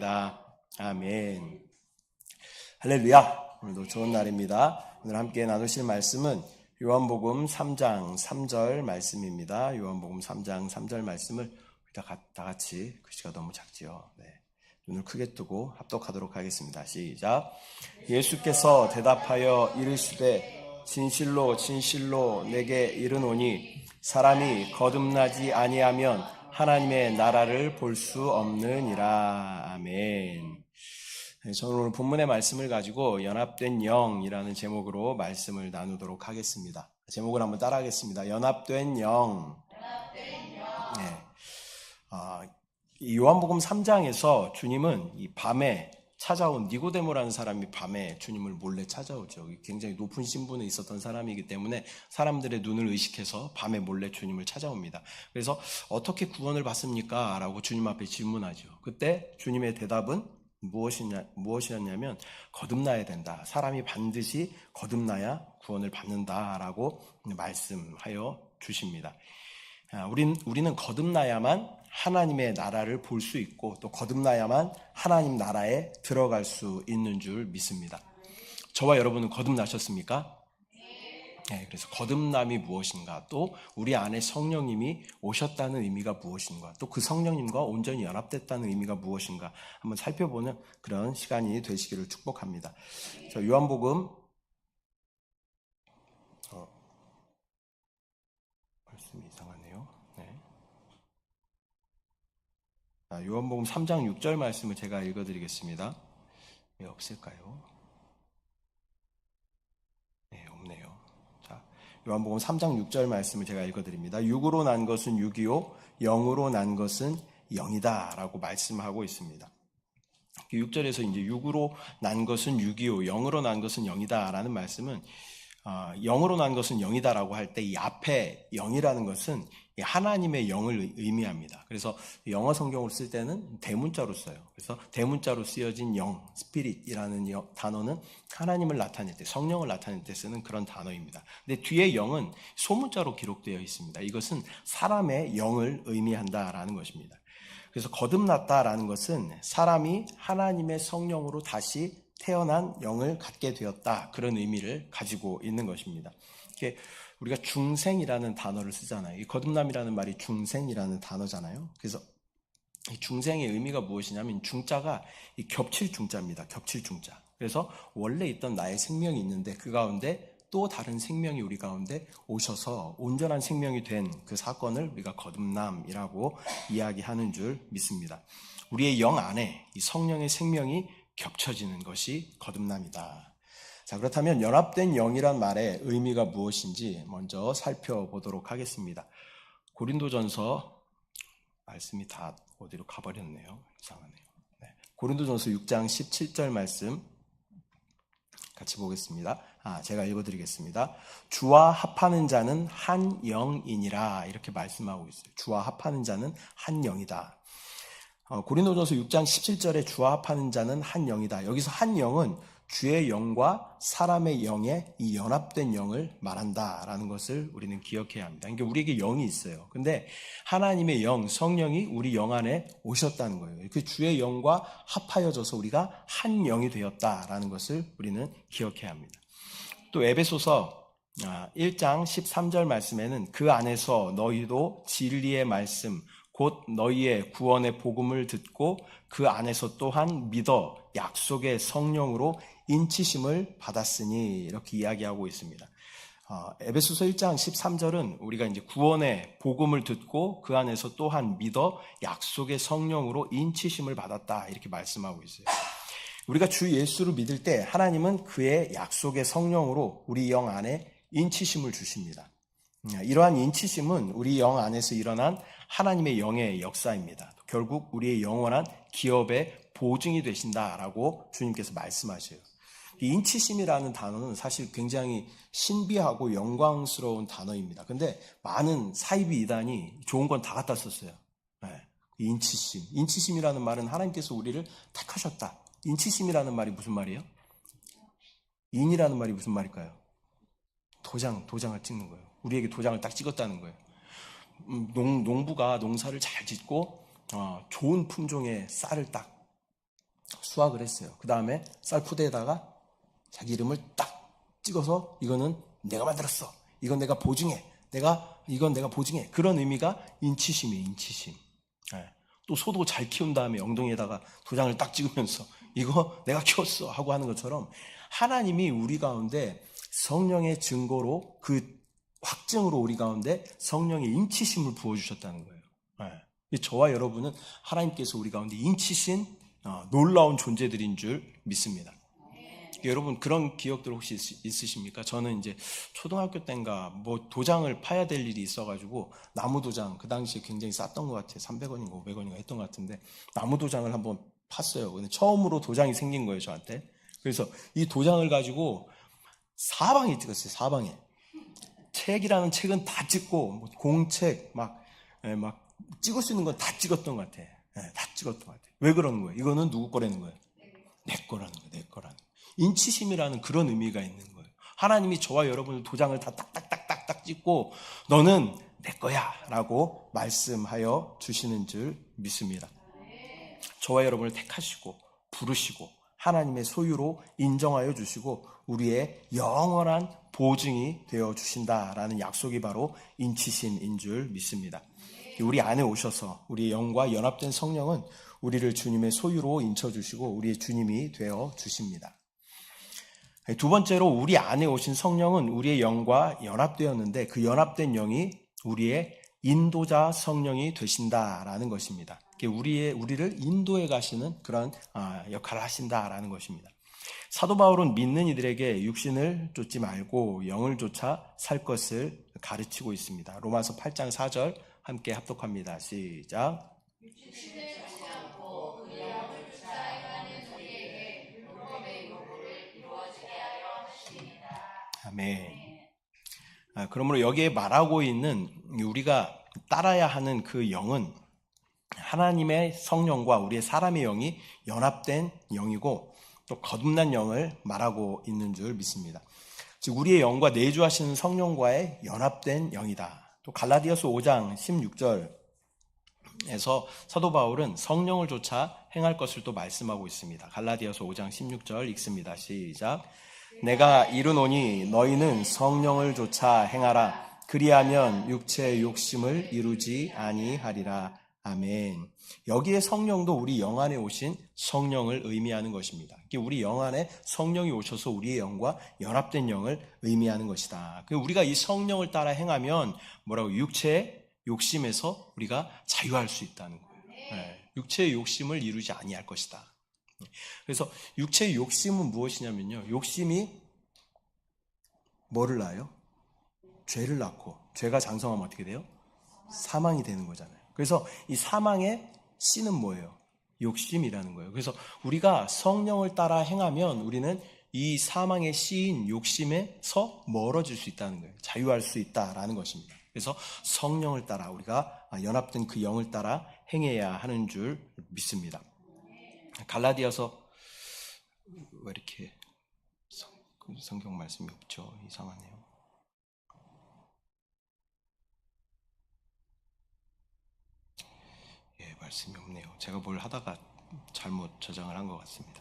아멘. 할렐루야. 오늘도 좋은 날입니다. 오늘 함께 나누실 말씀은 요한복음 3장 3절 말씀입니다. 요한복음 3장 3절 말씀을 다 같이, 글씨가 너무 작지요. 눈을 크게 뜨고 합독하도록 하겠습니다. 시작. 예수께서 대답하여 이르시되 진실로 진실로 내게 이르노니 사람이 거듭나지 아니하면 하나님의 나라를 볼 수 없느니라. 아멘. 저는 오늘 본문의 말씀을 가지고 연합된 영이라는 제목으로 말씀을 나누도록 하겠습니다. 제목을 한번 따라하겠습니다. 연합된 영. 이 요한복음 3장에서 주님은 이 밤에 찾아온 니고데모라는 사람이 밤에 주님을 몰래 찾아오죠. 굉장히 높은 신분에 있었던 사람이기 때문에 사람들의 눈을 의식해서 밤에 몰래 주님을 찾아옵니다. 그래서 어떻게 구원을 받습니까? 라고 주님 앞에 질문하죠. 그때 주님의 대답은 무엇이었냐면 거듭나야 된다. 사람이 반드시 거듭나야 구원을 받는다라고 말씀하여 주십니다. 우리는 거듭나야만 하나님의 나라를 볼 수 있고 또 거듭나야만 하나님 나라에 들어갈 수 있는 줄 믿습니다. 저와 여러분은 거듭나셨습니까? 네, 그래서 거듭남이 무엇인가, 또 우리 안에 성령님이 오셨다는 의미가 무엇인가, 또 그 성령님과 온전히 연합됐다는 의미가 무엇인가 한번 살펴보는 그런 시간이 되시기를 축복합니다. 요한복음 말씀이 이상하네요. 요한복음 3장 6절 말씀을 제가 읽어드리겠습니다. 왜 없을까요? 네, 없네요. 요한복음 3장 6절 말씀을 제가 읽어드립니다. 육으로 난 것은 육이요 영으로 난 것은 영이다 라고 말씀하고 있습니다. 6절에서 이제 육으로 난 것은 육이요 영으로 난 것은 영이다 라는 말씀은 영으로 난 것은 영이다라고 할 때 이 앞에 영이라는 것은 하나님의 영을 의미합니다. 그래서 영어 성경을 쓸 때는 대문자로 써요. 그래서 대문자로 쓰여진 영, 스피릿이라는 단어는 하나님을 나타낼 때, 성령을 나타낼 때 쓰는 그런 단어입니다. 근데 뒤에 영은 소문자로 기록되어 있습니다. 이것은 사람의 영을 의미한다라는 것입니다. 그래서 거듭났다라는 것은 사람이 하나님의 성령으로 다시 태어난 영을 갖게 되었다, 그런 의미를 가지고 있는 것입니다. 우리가 중생이라는 단어를 쓰잖아요. 이 거듭남이라는 말이 중생이라는 단어잖아요. 그래서 이 중생의 의미가 무엇이냐면 중자가 이 겹칠 중자입니다. 겹칠 중자. 그래서 원래 있던 나의 생명이 있는데 그 가운데 또 다른 생명이 우리 가운데 오셔서 온전한 생명이 된 그 사건을 우리가 거듭남이라고 이야기하는 줄 믿습니다. 우리의 영 안에 이 성령의 생명이 겹쳐지는 것이 거듭남이다. 그렇다면 연합된 영이란 말의 의미가 무엇인지 먼저 살펴보도록 하겠습니다. 고린도전서 말씀이 다 어디로 가버렸네요. 이상하네요. 고린도전서 6장 17절 말씀 같이 보겠습니다. 제가 읽어드리겠습니다. 주와 합하는 자는 한 영이니라, 이렇게 말씀하고 있어요. 주와 합하는 자는 한 영이다. 고린도전서 6장 17절에 주와 합하는 자는 한 영이다. 여기서 한 영은 주의 영과 사람의 영의 이 연합된 영을 말한다라는 것을 우리는 기억해야 합니다. 그러니까 우리에게 영이 있어요. 근데 하나님의 영, 성령이 우리 영 안에 오셨다는 거예요. 그 주의 영과 합하여져서 우리가 한 영이 되었다라는 것을 우리는 기억해야 합니다. 또 에베소서 1장 13절 말씀에는 그 안에서 너희도 진리의 말씀, 곧 너희의 구원의 복음을 듣고 그 안에서 또한 믿어 약속의 성령으로 인치심을 받았으니, 이렇게 이야기하고 있습니다. 에베소서 1장 13절은 우리가 이제 구원의 복음을 듣고 그 안에서 또한 믿어 약속의 성령으로 인치심을 받았다, 이렇게 말씀하고 있어요. 우리가 주 예수를 믿을 때 하나님은 그의 약속의 성령으로 우리 영 안에 인치심을 주십니다. 이러한 인치심은 우리 영 안에서 일어난 하나님의 영의 역사입니다. 결국 우리의 영원한 기업의 보증이 되신다라고 주님께서 말씀하셔요. 이 인치심이라는 단어는 사실 굉장히 신비하고 영광스러운 단어입니다. 근데 많은 사이비 이단이 좋은 건 다 갖다 썼어요. 인치심. 인치심이라는 말은 하나님께서 우리를 택하셨다. 인치심이라는 말이 무슨 말이에요? 인이라는 말이 무슨 말일까요? 도장을 찍는 거예요. 우리에게 도장을 딱 찍었다는 거예요. 농부가 농사를 잘 짓고 좋은 품종의 쌀을 딱 수확을 했어요. 그 다음에 쌀푸대에다가 자기 이름을 딱 찍어서 이거는 내가 만들었어. 이건 내가 보증해. 이건 내가 보증해. 그런 의미가 인치심이에요. 인치심. 네. 또 소도 잘 키운 다음에 엉덩이에다가 도장을 딱 찍으면서 이거 내가 키웠어 하고 하는 것처럼 하나님이 우리 가운데 성령의 증거로 그 확증으로 우리 가운데 성령의 인치심을 부어주셨다는 거예요. 네. 저와 여러분은 하나님께서 우리 가운데 인치신 놀라운 존재들인 줄 믿습니다. 여러분 그런 기억들 혹시 있으십니까? 저는 이제 초등학교 때인가 뭐 도장을 파야 될 일이 있어가지고 나무 도장, 그 당시에 굉장히 쌌던 것 같아요. 300원인가 500원인가 했던 것 같은데 나무 도장을 한번 팠어요. 근데 처음으로 도장이 생긴 거예요, 저한테. 그래서 이 도장을 가지고 사방에 찍었어요. 사방에. 책이라는 책은 다 찍고 뭐 공책 막 찍을 수 있는 건 다 찍었던 것 같아. 다 찍었던 것 같아. 왜 그러는 거예요? 이거는 누구 거라는 거예요? 내 거라는 거예요. 내 거라는 거예요. 인치심이라는 그런 의미가 있는 거예요. 하나님이 저와 여러분의 도장을 다 딱딱딱딱딱 찍고 너는 내 거야 라고 말씀하여 주시는 줄 믿습니다. 저와 여러분을 택하시고 부르시고 하나님의 소유로 인정하여 주시고 우리의 영원한 보증이 되어 주신다라는 약속이 바로 인치심인 줄 믿습니다. 우리 안에 오셔서 우리의 영과 연합된 성령은 우리를 주님의 소유로 인쳐주시고 우리의 주님이 되어 주십니다. 두 번째로 우리 안에 오신 성령은 우리의 영과 연합되었는데 그 연합된 영이 우리의 인도자 성령이 되신다라는 것입니다. 우리를 인도해 가시는 그런 역할을 하신다라는 것입니다. 사도 바울은 믿는 이들에게 육신을 쫓지 말고 영을 쫓아 살 것을 가르치고 있습니다. 로마서 8장 4절 함께 합독합니다. 시작. 아멘. 그러므로 여기에 말하고 있는 우리가 따라야 하는 그 영은 하나님의 성령과 우리의 사람의 영이 연합된 영이고 또 거듭난 영을 말하고 있는 줄 믿습니다. 즉 우리의 영과 내주하시는 성령과의 연합된 영이다. 또 갈라디아서 5장 16절에서 사도 바울은 성령을 쫓아 행할 것을 또 말씀하고 있습니다. 갈라디아서 5장 16절 읽습니다. 시작. 내가 이르노니 너희는 성령을 쫓아 행하라. 그리하면 육체의 욕심을 이루지 아니하리라. 아멘. 여기에 성령도 우리 영 안에 오신 성령을 의미하는 것입니다. 우리 영 안에 성령이 오셔서 우리의 영과 연합된 영을 의미하는 것이다. 우리가 이 성령을 따라 행하면 뭐라고? 육체의 욕심에서 우리가 자유할 수 있다는 거예요. 네. 육체의 욕심을 이루지 아니할 것이다. 그래서 육체의 욕심은 무엇이냐면요. 욕심이 뭐를 낳아요? 죄를 낳고 죄가 장성하면 어떻게 돼요? 사망이 되는 거잖아요. 그래서 이 사망의 씨는 뭐예요? 욕심이라는 거예요. 그래서 우리가 성령을 따라 행하면 우리는 이 사망의 씨인 욕심에서 멀어질 수 있다는 거예요. 자유할 수 있다라는 것입니다. 그래서 성령을 따라 우리가 연합된 그 영을 따라 행해야 하는 줄 믿습니다. 갈라디아서 왜 이렇게 성경 말씀이 없죠? 이상하네요. 말씀이 없네요. 제가 뭘 하다가 잘못 저장을 한 것 같습니다.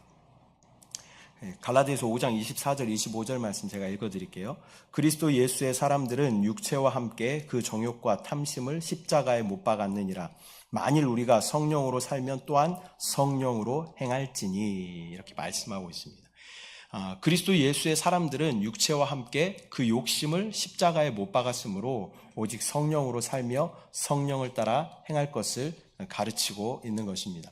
갈라디아서 5장 24절 25절 말씀 제가 읽어드릴게요. 그리스도 예수의 사람들은 육체와 함께 그 정욕과 탐심을 십자가에 못 박았느니라. 만일 우리가 성령으로 살면 또한 성령으로 행할지니, 이렇게 말씀하고 있습니다. 그리스도 예수의 사람들은 육체와 함께 그 욕심을 십자가에 못 박았으므로 오직 성령으로 살며 성령을 따라 행할 것을 가르치고 있는 것입니다.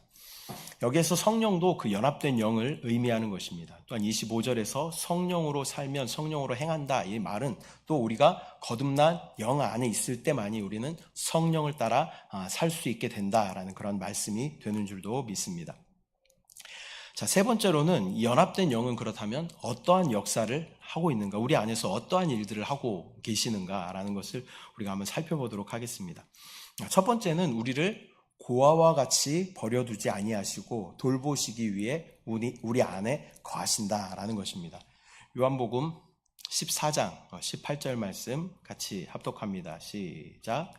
여기에서 성령도 그 연합된 영을 의미하는 것입니다. 또한 25절에서 성령으로 살면 성령으로 행한다, 이 말은 또 우리가 거듭난 영 안에 있을 때만이 우리는 성령을 따라 살 수 있게 된다라는 그런 말씀이 되는 줄도 믿습니다. 자, 세 번째로는 연합된 영은 그렇다면 어떠한 역사를 하고 있는가, 우리 안에서 어떠한 일들을 하고 계시는가라는 것을 우리가 한번 살펴보도록 하겠습니다. 첫 번째는 우리를 고아와 같이 버려두지 아니하시고 돌보시기 위해 우리 안에 거하신다라는 것입니다. 요한복음 14장 18절 말씀 같이 합독합니다. 시작.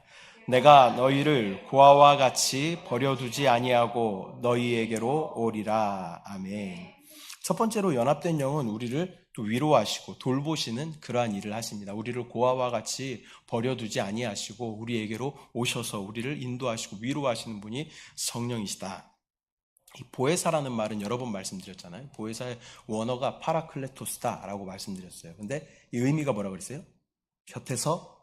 내가 너희를 고아와 같이 버려두지 아니하고 너희에게로 오리라. 아멘. 첫 번째로 연합된 영은 우리를 또 위로하시고 돌보시는 그러한 일을 하십니다. 우리를 고아와 같이 버려두지 아니하시고 우리에게로 오셔서 우리를 인도하시고 위로하시는 분이 성령이시다. 이 보혜사라는 말은 여러 번 말씀드렸잖아요. 보혜사의 원어가 파라클레토스다라고 말씀드렸어요. 근데 이 의미가 뭐라고 그랬어요? 곁에서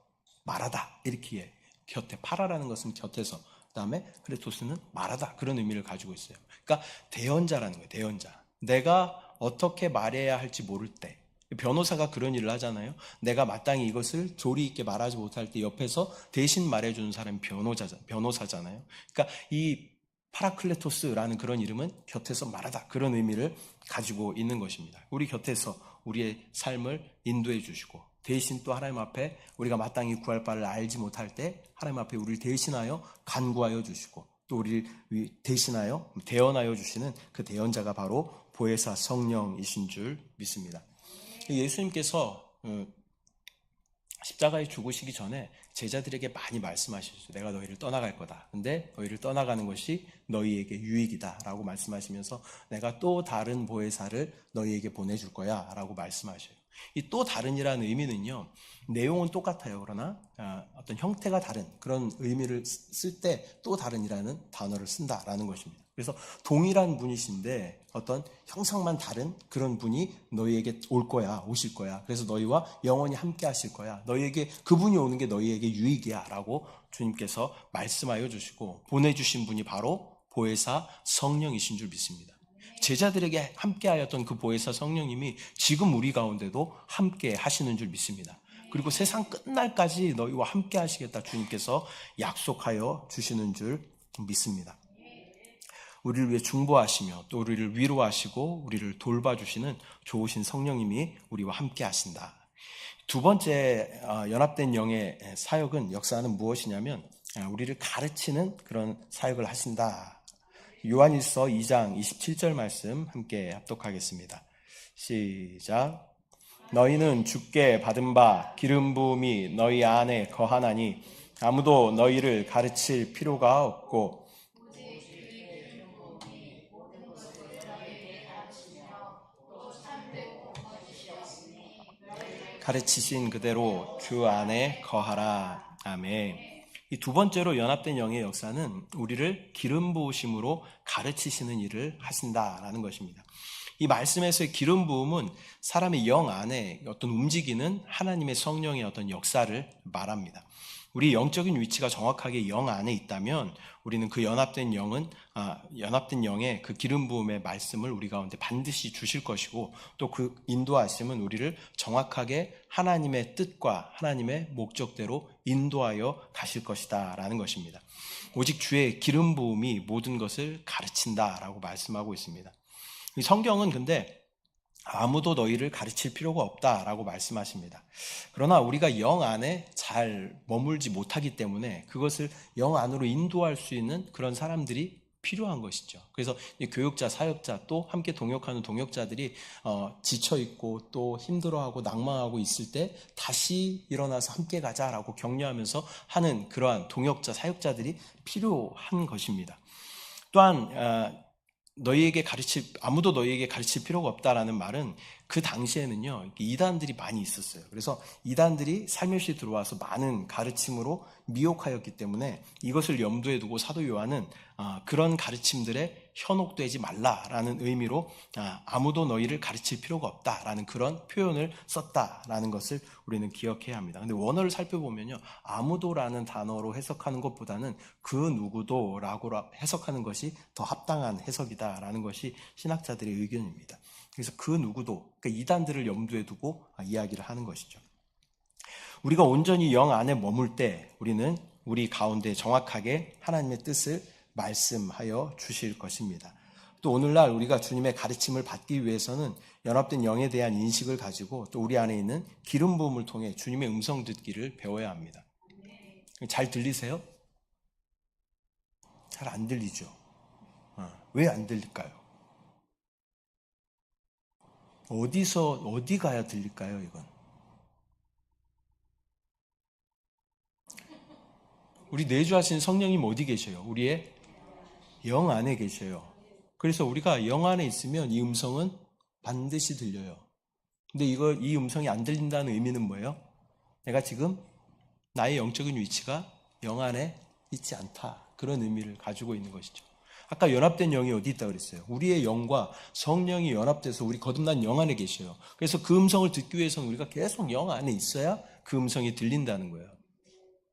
말하다, 이렇게. 곁에, 파라라는 것은 곁에서, 그 다음에 클레토스는 말하다, 그런 의미를 가지고 있어요. 그러니까 대언자라는 거예요. 대언자. 내가 어떻게 말해야 할지 모를 때, 변호사가 그런 일을 하잖아요. 내가 마땅히 이것을 조리 있게 말하지 못할 때 옆에서 대신 말해주는 사람이 변호사잖아요. 그러니까 이 파라클레토스라는 그런 이름은 곁에서 말하다, 그런 의미를 가지고 있는 것입니다. 우리 곁에서 우리의 삶을 인도해 주시고, 대신 또 하나님 앞에 우리가 마땅히 구할 바를 알지 못할 때 하나님 앞에 우리를 대신하여 간구하여 주시고, 또 우리를 대신하여 대언하여 주시는 그 대언자가 바로 보혜사 성령이신 줄 믿습니다. 예수님께서 십자가에 죽으시기 전에 제자들에게 많이 말씀하셨어요. 내가 너희를 떠나갈 거다. 근데 너희를 떠나가는 것이 너희에게 유익이다 라고 말씀하시면서 내가 또 다른 보혜사를 너희에게 보내줄 거야 라고 말씀하셔요. 이 또 다른이라는 의미는요, 내용은 똑같아요. 그러나 어떤 형태가 다른 그런 의미를 쓸 때 또 다른이라는 단어를 쓴다라는 것입니다. 그래서 동일한 분이신데 어떤 형상만 다른 그런 분이 너희에게 올 거야, 오실 거야. 그래서 너희와 영원히 함께 하실 거야. 너희에게 그분이 오는 게 너희에게 유익이야 라고 주님께서 말씀하여 주시고, 보내주신 분이 바로 보혜사 성령이신 줄 믿습니다. 제자들에게 함께 하였던 그 보혜사 성령님이 지금 우리 가운데도 함께 하시는 줄 믿습니다. 그리고 세상 끝날까지 너희와 함께 하시겠다 주님께서 약속하여 주시는 줄 믿습니다. 우리를 위해 중보하시며 또 우리를 위로하시고 우리를 돌봐주시는 좋으신 성령님이 우리와 함께 하신다. 두 번째 연합된 영의 사역은, 역사는 무엇이냐면 우리를 가르치는 그런 사역을 하신다. 요한일서 2장 27절 말씀 함께 합독하겠습니다. 시작. 너희는 주께 받은 바 기름 부음이 너희 안에 거하나니 아무도 너희를 가르칠 필요가 없고 가르치신 그대로 주 안에 거하라. 아멘. 이 두 번째로 연합된 영의 역사는 우리를 기름 부으심으로 가르치시는 일을 하신다라는 것입니다. 이 말씀에서의 기름 부음은 사람의 영 안에 어떤 움직이는 하나님의 성령의 어떤 역사를 말합니다. 우리 영적인 위치가 정확하게 영 안에 있다면 우리는 그 연합된 영의 그 기름 부음의 말씀을 우리 가운데 반드시 주실 것이고, 또 그 인도하심은 우리를 정확하게 하나님의 뜻과 하나님의 목적대로 인도하여 가실 것이다 라는 것입니다. 오직 주의 기름 부음이 모든 것을 가르친다라고 말씀하고 있습니다. 이 성경은 근데 아무도 너희를 가르칠 필요가 없다라고 말씀하십니다. 그러나 우리가 영 안에 잘 머물지 못하기 때문에 그것을 영 안으로 인도할 수 있는 그런 사람들이 필요한 것이죠. 그래서 교육자, 사역자, 또 함께 동역하는 동역자들이 지쳐있고 또 힘들어하고 낭망하고 있을 때 다시 일어나서 함께 가자라고 격려하면서 하는 그러한 동역자, 사역자들이 필요한 것입니다. 또한 아무도 너희에게 가르칠 필요가 없다라는 말은, 그 당시에는요, 이단들이 많이 있었어요. 그래서 이단들이 살며시 들어와서 많은 가르침으로 미혹하였기 때문에 이것을 염두에 두고 사도 요한은 그런 가르침들에 현혹되지 말라라는 의미로 아무도 너희를 가르칠 필요가 없다라는 그런 표현을 썼다라는 것을 우리는 기억해야 합니다. 근데 원어를 살펴보면요, 아무도라는 단어로 해석하는 것보다는 그 누구도라고 해석하는 것이 더 합당한 해석이다라는 것이 신학자들의 의견입니다. 그래서 그 누구도, 그러니까 이단들을 염두에 두고 이야기를 하는 것이죠. 우리가 온전히 영 안에 머물 때 우리는 우리 가운데 정확하게 하나님의 뜻을 말씀하여 주실 것입니다. 또 오늘날 우리가 주님의 가르침을 받기 위해서는 연합된 영에 대한 인식을 가지고 또 우리 안에 있는 기름 부음을 통해 주님의 음성 듣기를 배워야 합니다. 잘 들리세요? 잘 안 들리죠? 왜 안 들릴까요? 어디 가야 들릴까요, 이건? 우리 내주하신 성령님 어디 계셔요? 우리의 영 안에 계셔요. 그래서 우리가 영 안에 있으면 이 음성은 반드시 들려요. 근데 이 음성이 안 들린다는 의미는 뭐예요? 내가 지금 나의 영적인 위치가 영 안에 있지 않다. 그런 의미를 가지고 있는 것이죠. 아까 연합된 영이 어디 있다고 그랬어요? 우리의 영과 성령이 연합돼서 우리 거듭난 영 안에 계셔요. 그래서 그 음성을 듣기 위해서는 우리가 계속 영 안에 있어야 그 음성이 들린다는 거예요.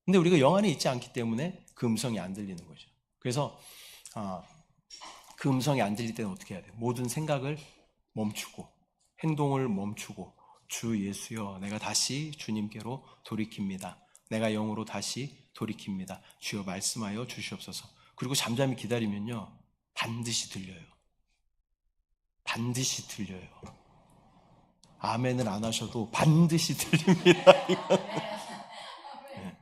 근데 우리가 영 안에 있지 않기 때문에 그 음성이 안 들리는 거죠. 그래서 그 음성이 안 들릴 때는 어떻게 해야 돼요? 모든 생각을 멈추고 행동을 멈추고 주 예수여 내가 다시 주님께로 돌이킵니다. 내가 영으로 다시 돌이킵니다. 주여 말씀하여 주시옵소서. 그리고 잠잠히 기다리면요 반드시 들려요. 반드시 들려요. 아멘을 안 하셔도 반드시 들립니다. 네,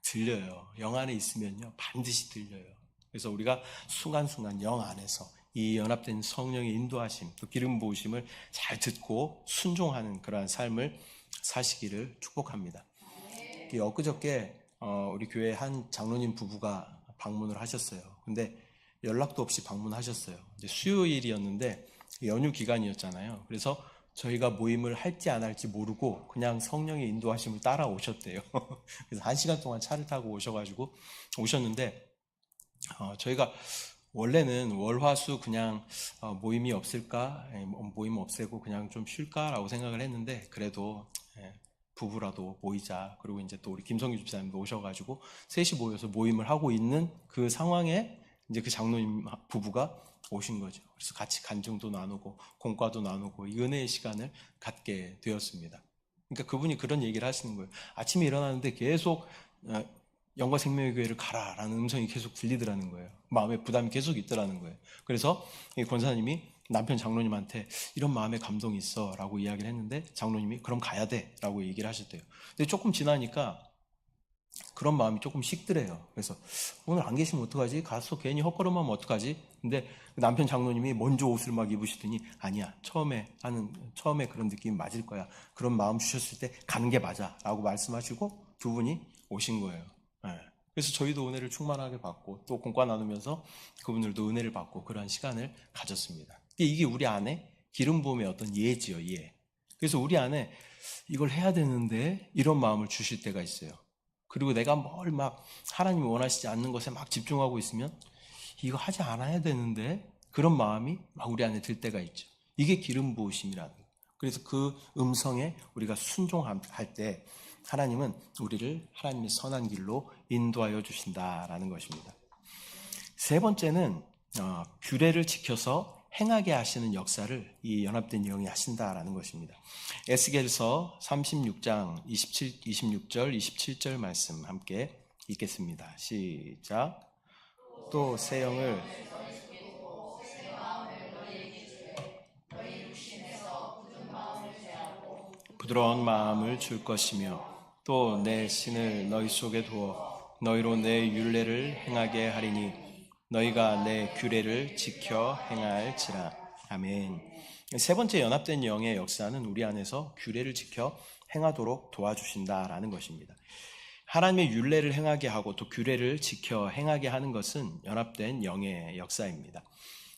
들려요. 영 안에 있으면요 반드시 들려요. 그래서 우리가 순간순간 영 안에서 이 연합된 성령의 인도하심, 또 기름 부으심을 잘 듣고 순종하는 그러한 삶을 사시기를 축복합니다. 엊그저께 우리 교회 한 장로님 부부가 방문을 하셨어요. 근데 연락도 없이 방문하셨어요. 이제 수요일이었는데 연휴 기간이었잖아요. 그래서 저희가 모임을 할지 안 할지 모르고 그냥 성령의 인도하심을 따라오셨대요. 그래서 1시간 동안 차를 타고 오셨는데 저희가 원래는 월화수 그냥 모임이 없을까, 모임 없애고 그냥 좀 쉴까라고 생각을 했는데 그래도 부부라도 모이자. 그리고 이제 또 우리 김성규 집사님도 오셔가지고 셋이 모여서 모임을 하고 있는 그 상황에 이제 그 장로님 부부가 오신 거죠. 그래서 같이 간증도 나누고 공과도 나누고 이 은혜의 시간을 갖게 되었습니다. 그러니까 그분이 그런 얘기를 하시는 거예요. 아침에 일어나는데 계속 영과 생명의 교회를 가라라는 음성이 계속 들리더라는 거예요. 마음에 부담이 계속 있더라는 거예요. 그래서 이 권사님이 남편 장로님한테 이런 마음에 감동이 있어 라고 이야기를 했는데 장로님이 그럼 가야 돼 라고 얘기를 하셨대요. 근데 조금 지나니까 그런 마음이 조금 식더래요. 그래서 오늘 안 계시면 어떡하지? 가서 괜히 헛걸음하면 어떡하지? 근데 남편 장로님이 먼저 옷을 막 입으시더니 아니야, 처음에 그런 느낌이 맞을 거야. 그런 마음 주셨을 때 가는 게 맞아 라고 말씀하시고 두 분이 오신 거예요. 그래서 저희도 은혜를 충만하게 받고 또 공과 나누면서 그분들도 은혜를 받고 그런 시간을 가졌습니다. 이게 우리 안에 기름 부음의 어떤 예지요, 예. 그래서 우리 안에 이걸 해야 되는데 이런 마음을 주실 때가 있어요. 그리고 내가 뭘 막 하나님이 원하시지 않는 것에 막 집중하고 있으면 이거 하지 않아야 되는데 그런 마음이 막 우리 안에 들 때가 있죠. 이게 기름 부으심이라는 거예요. 그래서 그 음성에 우리가 순종할 때 하나님은 우리를 하나님의 선한 길로 인도하여 주신다라는 것입니다. 세 번째는 규례를 지켜서 행하게 하시는 역사를 이 연합된 영이 하신다라는 것입니다. 에스겔서 36장 26절 27절 말씀 함께 읽겠습니다. 시작. 또 새 영을 부드러운 마음을 줄 것이며 또 내 신을 너희 속에 두어 너희로 내 율례를 행하게 하리니 너희가 내 규례를 지켜 행할지라. 아멘. 세 번째 연합된 영의 역사는 우리 안에서 규례를 지켜 행하도록 도와주신다라는 것입니다. 하나님의 율례를 행하게 하고 또 규례를 지켜 행하게 하는 것은 연합된 영의 역사입니다.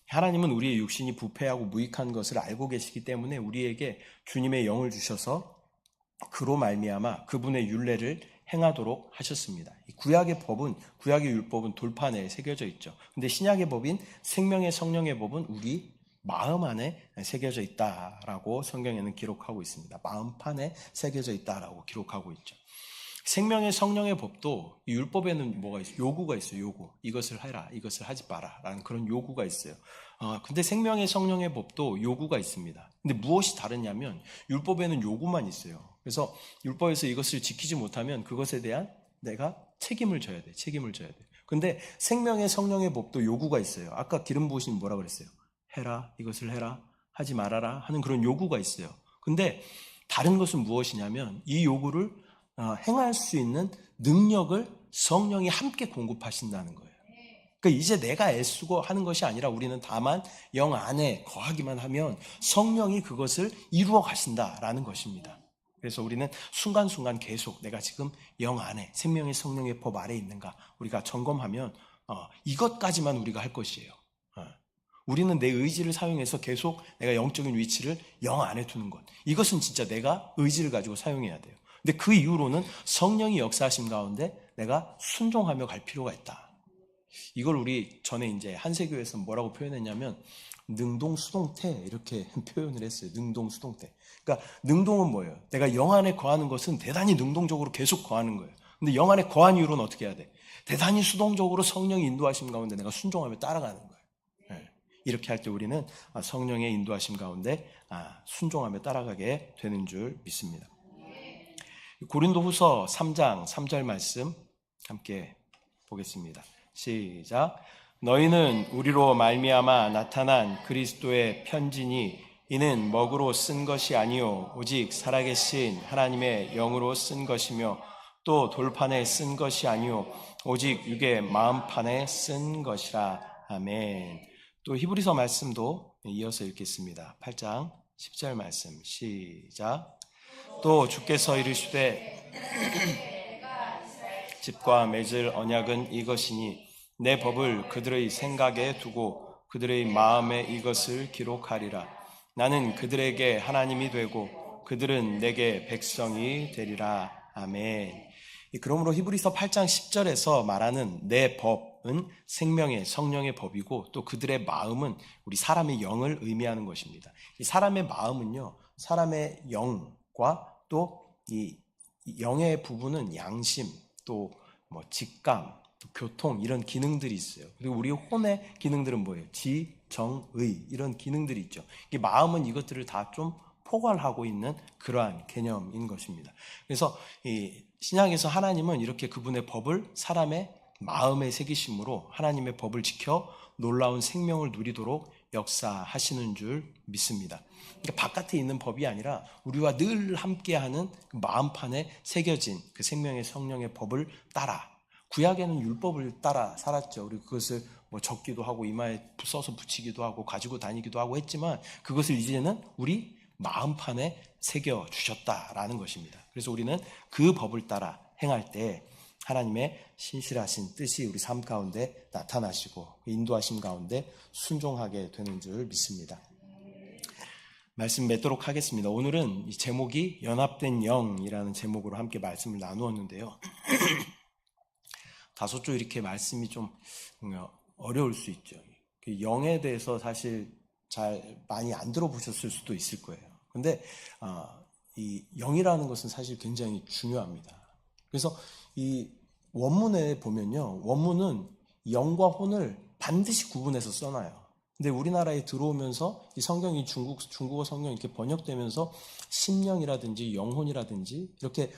하나님은 우리의 육신이 부패하고 무익한 것을 알고 계시기 때문에 우리에게 주님의 영을 주셔서 그로 말미암아 그분의 율례를 행하도록 하셨습니다. 구약의 법은, 구약의 율법은 돌판에 새겨져 있죠. 근데 신약의 법인 생명의 성령의 법은 우리 마음 안에 새겨져 있다라고 성경에는 기록하고 있습니다. 마음판에 새겨져 있다라고 기록하고 있죠. 생명의 성령의 법도 이 율법에는 뭐가 있어요? 요구가 있어요. 요구. 이것을 해라, 이것을 하지 마라 라는 그런 요구가 있어요. 근데 생명의 성령의 법도 요구가 있습니다. 근데 무엇이 다르냐면 율법에는 요구만 있어요. 그래서 율법에서 이것을 지키지 못하면 그것에 대한 내가 책임을 져야 돼. 책임을 져야 돼. 근데 생명의 성령의 법도 요구가 있어요. 아까 기름 부으신 뭐라 그랬어요? 해라, 이것을 해라, 하지 말아라 하는 그런 요구가 있어요. 근데 다른 것은 무엇이냐면 이 요구를 행할 수 있는 능력을 성령이 함께 공급하신다는 거예요. 그러니까 이제 내가 애쓰고 하는 것이 아니라 우리는 다만 영 안에 거하기만 하면 성령이 그것을 이루어 가신다라는 것입니다. 그래서 우리는 순간순간 계속 내가 지금 영 안에, 생명의 성령의 법 아래 있는가 우리가 점검하면 이것까지만 우리가 할 것이에요. 우리는 내 의지를 사용해서 계속 내가 영적인 위치를 영 안에 두는 것. 이것은 진짜 내가 의지를 가지고 사용해야 돼요. 근데 그 이후로는 성령이 역사하심 가운데 내가 순종하며 갈 필요가 있다. 이걸 우리 전에 이제 한세교에서 뭐라고 표현했냐면 능동수동태 이렇게 표현을 했어요. 능동수동태. 그러니까 능동은 뭐예요? 내가 영 안에 거하는 것은 대단히 능동적으로 계속 거하는 거예요. 근데 영 안에 거한 이후로는 어떻게 해야 돼? 대단히 수동적으로 성령이 인도하심 가운데 내가 순종하며 따라가는 거예요. 이렇게 할 때 우리는 성령의 인도하심 가운데 순종하며 따라가게 되는 줄 믿습니다. 고린도후서 3장 3절 말씀 함께 보겠습니다. 시작. 너희는 우리로 말미암아 나타난 그리스도의 편지니 이는 먹으로 쓴 것이 아니요 오직 살아계신 하나님의 영으로 쓴 것이며 또 돌판에 쓴 것이 아니요 오직 육의 마음판에 쓴 것이라. 아멘. 또 히브리서 말씀도 이어서 읽겠습니다. 8장 10절 말씀 시작. 또 주께서 이르시되 집과 맺을 언약은 이것이니 내 법을 그들의 생각에 두고 그들의 마음에 이것을 기록하리라. 나는 그들에게 하나님이 되고 그들은 내게 백성이 되리라. 아멘. 그러므로 히브리서 8장 10절에서 말하는 내 법은 생명의 성령의 법이고 또 그들의 마음은 우리 사람의 영을 의미하는 것입니다. 이 사람의 마음은요, 사람의 영과 또 이 영의 부분은 양심, 또 뭐 직감, 또 교통 이런 기능들이 있어요. 그리고 우리 혼의 기능들은 뭐예요? 지, 정, 의 이런 기능들이 있죠. 이 마음은 이것들을 다 좀 포괄하고 있는 그러한 개념인 것입니다. 그래서 이 신약에서 하나님은 이렇게 그분의 법을 사람의 마음에 새기심으로 하나님의 법을 지켜 놀라운 생명을 누리도록 역사하시는 줄 믿습니다. 그러니까 바깥에 있는 법이 아니라 우리와 늘 함께하는 그 마음판에 새겨진 그 생명의 성령의 법을 따라, 구약에는 율법을 따라 살았죠. 우리 그것을 뭐 적기도 하고 이마에 써서 붙이기도 하고 가지고 다니기도 하고 했지만 그것을 이제는 우리 마음판에 새겨 주셨다라는 것입니다. 그래서 우리는 그 법을 따라 행할 때 하나님의 신실하신 뜻이 우리 삶 가운데 나타나시고 인도하심 가운데 순종하게 되는 줄 믿습니다. 말씀 맺도록 하겠습니다. 오늘은 이 제목이 연합된 영이라는 제목으로 함께 말씀을 나누었는데요. 다소쪼 이렇게 말씀이 좀 어려울 수 있죠. 영에 대해서 사실 잘 많이 안 들어보셨을 수도 있을 거예요. 근데 이 영이라는 것은 사실 굉장히 중요합니다. 그래서 이 원문에 보면요, 원문은 영과 혼을 반드시 구분해서 써놔요. 근데 우리나라에 들어오면서 이 성경이 중국어 성경이 이렇게 번역되면서 심령이라든지 영혼이라든지 이렇게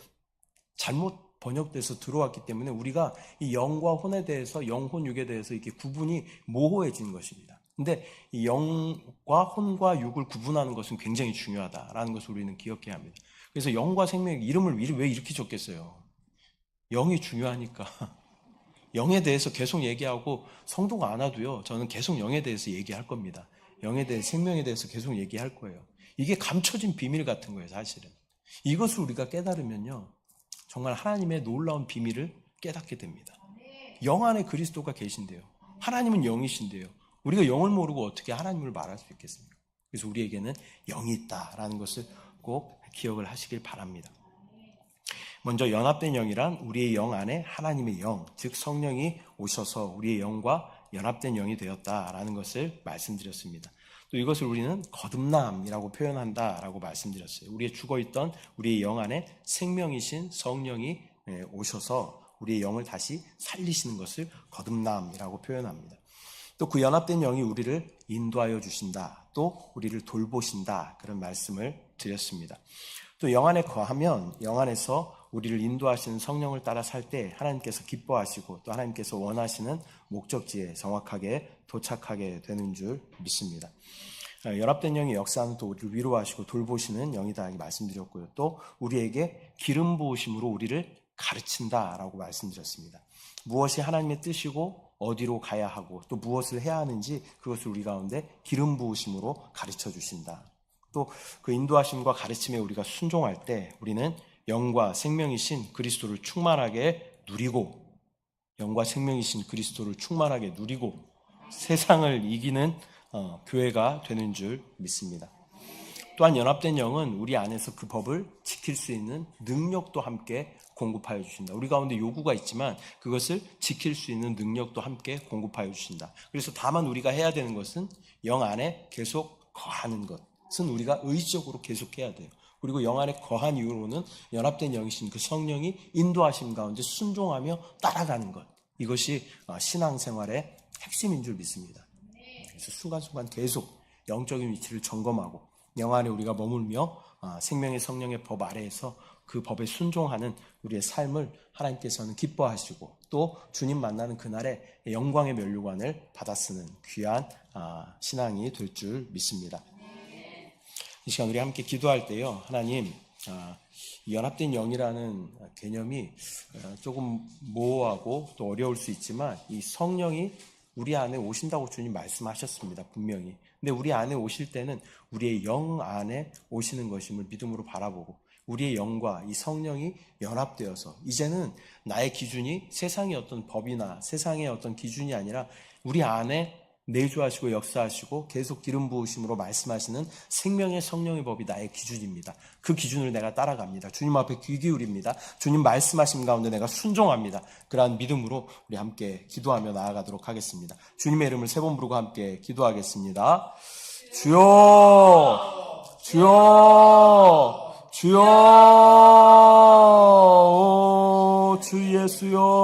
잘못 번역돼서 들어왔기 때문에 우리가 이 영과 혼에 대해서 영혼 육에 대해서 이렇게 구분이 모호해진 것입니다. 근데 이 영과 혼과 육을 구분하는 것은 굉장히 중요하다라는 것을 우리는 기억해야 합니다. 그래서 영과 생명의 이름을 왜 이렇게 줬겠어요? 영이 중요하니까. 영에 대해서 계속 얘기하고 성도가 안 와도요, 저는 계속 영에 대해서 얘기할 겁니다. 영에 대해 생명에 대해서 계속 얘기할 거예요. 이게 감춰진 비밀 같은 거예요, 사실은. 이것을 우리가 깨달으면요, 정말 하나님의 놀라운 비밀을 깨닫게 됩니다. 영 안에 그리스도가 계신데요. 하나님은 영이신데요. 우리가 영을 모르고 어떻게 하나님을 말할 수 있겠습니까? 그래서 우리에게는 영이 있다라는 것을 꼭 기억을 하시길 바랍니다. 먼저 연합된 영이란 우리의 영 안에 하나님의 영, 즉 성령이 오셔서 우리의 영과 연합된 영이 되었다라는 것을 말씀드렸습니다. 또 이것을 우리는 거듭남이라고 표현한다라고 말씀드렸어요. 우리의 죽어있던 우리의 영 안에 생명이신 성령이 오셔서 우리의 영을 다시 살리시는 것을 거듭남이라고 표현합니다. 또 그 연합된 영이 우리를 인도하여 주신다. 또 우리를 돌보신다. 그런 말씀을 드렸습니다. 또 영 안에 거하면 영 안에서 우리를 인도하시는 성령을 따라 살 때 하나님께서 기뻐하시고 또 하나님께서 원하시는 목적지에 정확하게 도착하게 되는 줄 믿습니다. 연합된 영의 역사는 또 우리를 위로하시고 돌보시는 영이다 이렇게 말씀드렸고요. 또 우리에게 기름 부으심으로 우리를 가르친다라고 말씀드렸습니다. 무엇이 하나님의 뜻이고 어디로 가야 하고 또 무엇을 해야 하는지 그것을 우리 가운데 기름 부으심으로 가르쳐 주신다. 또 그 인도하심과 가르침에 우리가 순종할 때 우리는 영과 생명이신 그리스도를 충만하게 누리고, 영과 생명이신 그리스도를 충만하게 누리고 세상을 이기는 교회가 되는 줄 믿습니다. 또한 연합된 영은 우리 안에서 그 법을 지킬 수 있는 능력도 함께 공급하여 주신다. 우리 가운데 요구가 있지만 그것을 지킬 수 있는 능력도 함께 공급하여 주신다. 그래서 다만 우리가 해야 되는 것은 영 안에 계속 거하는 것은 우리가 의지적으로 계속해야 돼요. 그리고 영 안에 거한 이후로는 연합된 영이신 그 성령이 인도하심 가운데 순종하며 따라가는 것, 이것이 신앙생활의 핵심인 줄 믿습니다. 그래서 순간순간 계속 영적인 위치를 점검하고 영 안에 우리가 머물며 생명의 성령의 법 아래에서 그 법에 순종하는 우리의 삶을 하나님께서는 기뻐하시고 또 주님 만나는 그날에 영광의 면류관을 받아 쓰는 귀한 신앙이 될 줄 믿습니다. 이 시간 우리 함께 기도할 때요, 하나님, 연합된 영이라는 개념이 조금 모호하고 또 어려울 수 있지만 이 성령이 우리 안에 오신다고 주님 말씀하셨습니다. 분명히. 근데 우리 안에 오실 때는 우리의 영 안에 오시는 것임을 믿음으로 바라보고 우리의 영과 이 성령이 연합되어서 이제는 나의 기준이 세상의 어떤 법이나 세상의 어떤 기준이 아니라 우리 안에 내주하시고 역사하시고 계속 기름 부으심으로 말씀하시는 생명의 성령의 법이 나의 기준입니다. 그 기준을 내가 따라갑니다. 주님 앞에 귀 기울입니다. 주님 말씀하신 가운데 내가 순종합니다. 그러한 믿음으로 우리 함께 기도하며 나아가도록 하겠습니다. 주님의 이름을 세 번 부르고 함께 기도하겠습니다. 주여, 주여, 주여, 오, 주 예수여.